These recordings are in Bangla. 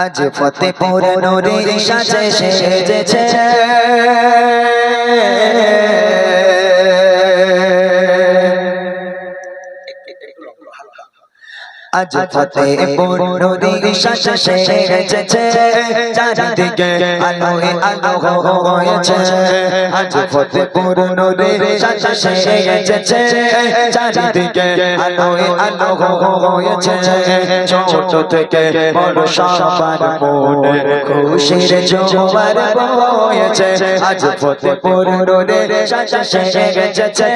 আজ ফতেপুর নূরে সাজে সেজেছে আজ ফতেপুর নূরে সাজে সেজেছে চারিদিকে আলোয় আলো হয়েছে আজ ফতেপুর নূরে সাজে সেজেছে চারিদিকে আলোয় আলো হয়েছে ছোট থেকে বড় সবার মনে খুশির জোয়ার বয়েছে আজ ফতেপুর নূরে সাজে সেজেছে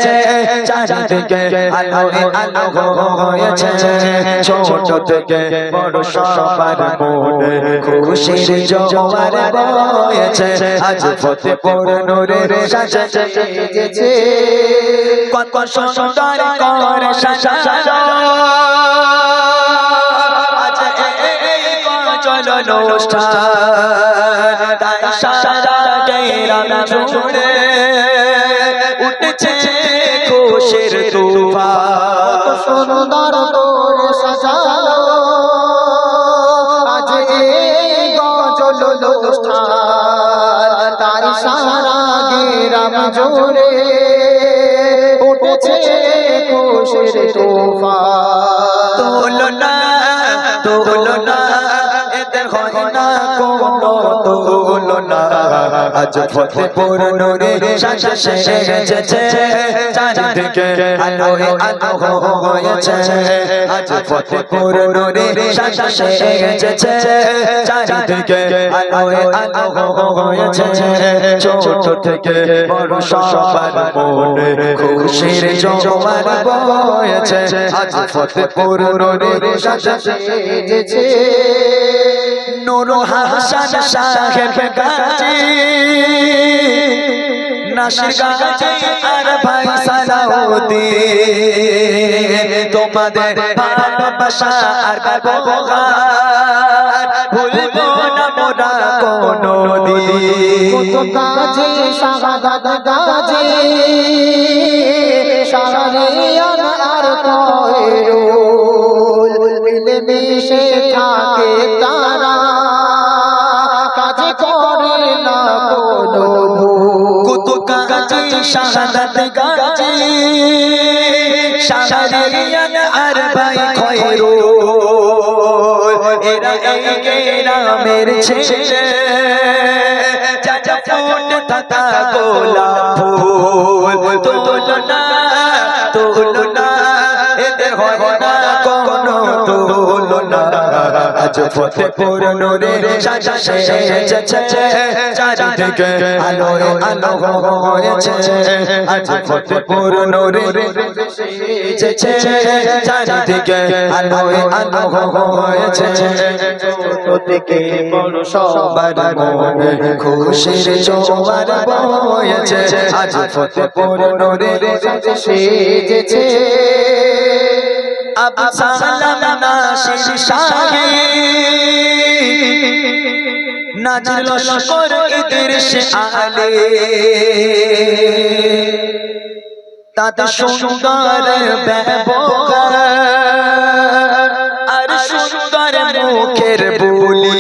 চারিদিকে আলোয় আলো হয়েছে ছোট থেকে বড় সবার মনে খুশির জোয়ার বয়েছে আজ ফতেপুর নূরে সাজে সেজেছে কত সুন্দর করে সাজানো আজ এই গজল অনুষ্ঠান তাই সারা গ্রাম জুড়ে উঠেছে খুশির তুফান সুন্দর করে সাজালো আজ এই গজল অনুষ্ঠান তাই সারা গ্রাম জুড়ে উঠেছে খুশির তুফান তুলনা এদের হয় না কোনো তুলনা আজ ফতেপুর নূরে সাজে সেজেছে চারিদিকে আলোয় আলো হয়েছে আজ ফতেপুর নূরে সাজে সেজেছে চারিদিকে আলোয় আলো হয়েছে ছোট থেকে বড় সবার মনে খুশির জোয়ার বয়েছে আজ ফতেপুর নূরে সাজে সেজেছে নূর হাসান সাহেব গাজী নাসির গাজী আর ভাই সালাউদ্দিন তোমাদের ভালোবাসা আর ব্যবহার ভুলবো না মোরা কোনোদিন কত গাজী শাহাদাত গাজী শাহরিয়ার আর কয়রুল মিলেমিশে থাকে তারা কাজ করে না কোনো কত গাজী শাহাদাত গাজী শাহরিয়ার আর ভাই কয়রুল এরা এই গ্রামের ছেলে চাচা ফুট থাকা গোলাপ ফুল তুলনা এদের হয় না কোনো তুলনা আজ ফতেপুর নূরে সাজে সেজেছে চারিদিকে আলোয় আলো হয়েছে আজ ফতেপুর নূরে সেজেছে চারিদিকে আলোয় আলো হয়েছে ছোট থেকে বড় সবার মনে খুশির জোয়ার বয়েছে আজ ফতেপুর নূরে সাজে সেজেছে আবু সালাম নাসির শাহী নাজির লস্কর ইদ্রিস আলী তাদের সুন্দর ব্যবহার আর সুন্দর মুখের বুলি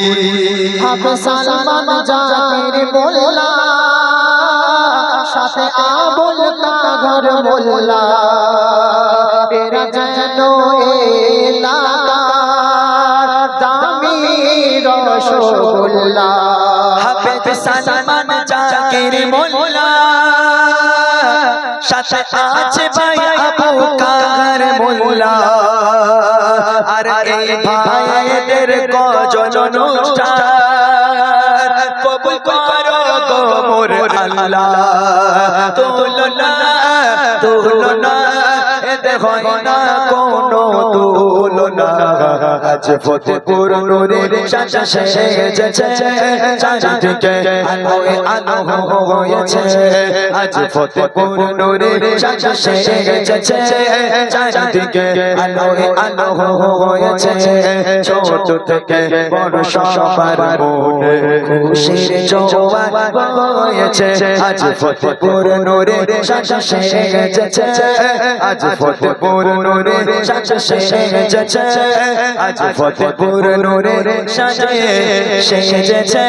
হাফেজ সালমান জাকির মোল্লা সাথে আবুল কাদের মোল্লা এরা যেন এলাকার দামি রসগোল্লা হাফেজ সালমান জাকির মোল্লা সাথে আছে ভাই আবু কাদের মোল্লা আর এই ভাইদের গজল অনুষ্ঠান কবুল করো গো মোর আল্লাহ তুলনা এদের হয় না কোনো তুলনা আজ ফতেপুর নূরে সাজে সেজেছে চারিদিকে আলোয় আলো হয়েছে আজ ফতেপুর নূরে সাজে সেজেছে চারিদিকে আলোয় আলো হয়েছে ছোট থেকে বড় সবার মনে খুশির জোয়ার বয়েছে আজ ফতেপুর নূরে সাজে সেজেছে আজ ফতেপুর ফতেপুর নূরে সাজে সেজেছে আজ ফতেপুর নূরে সাজে সেজেছে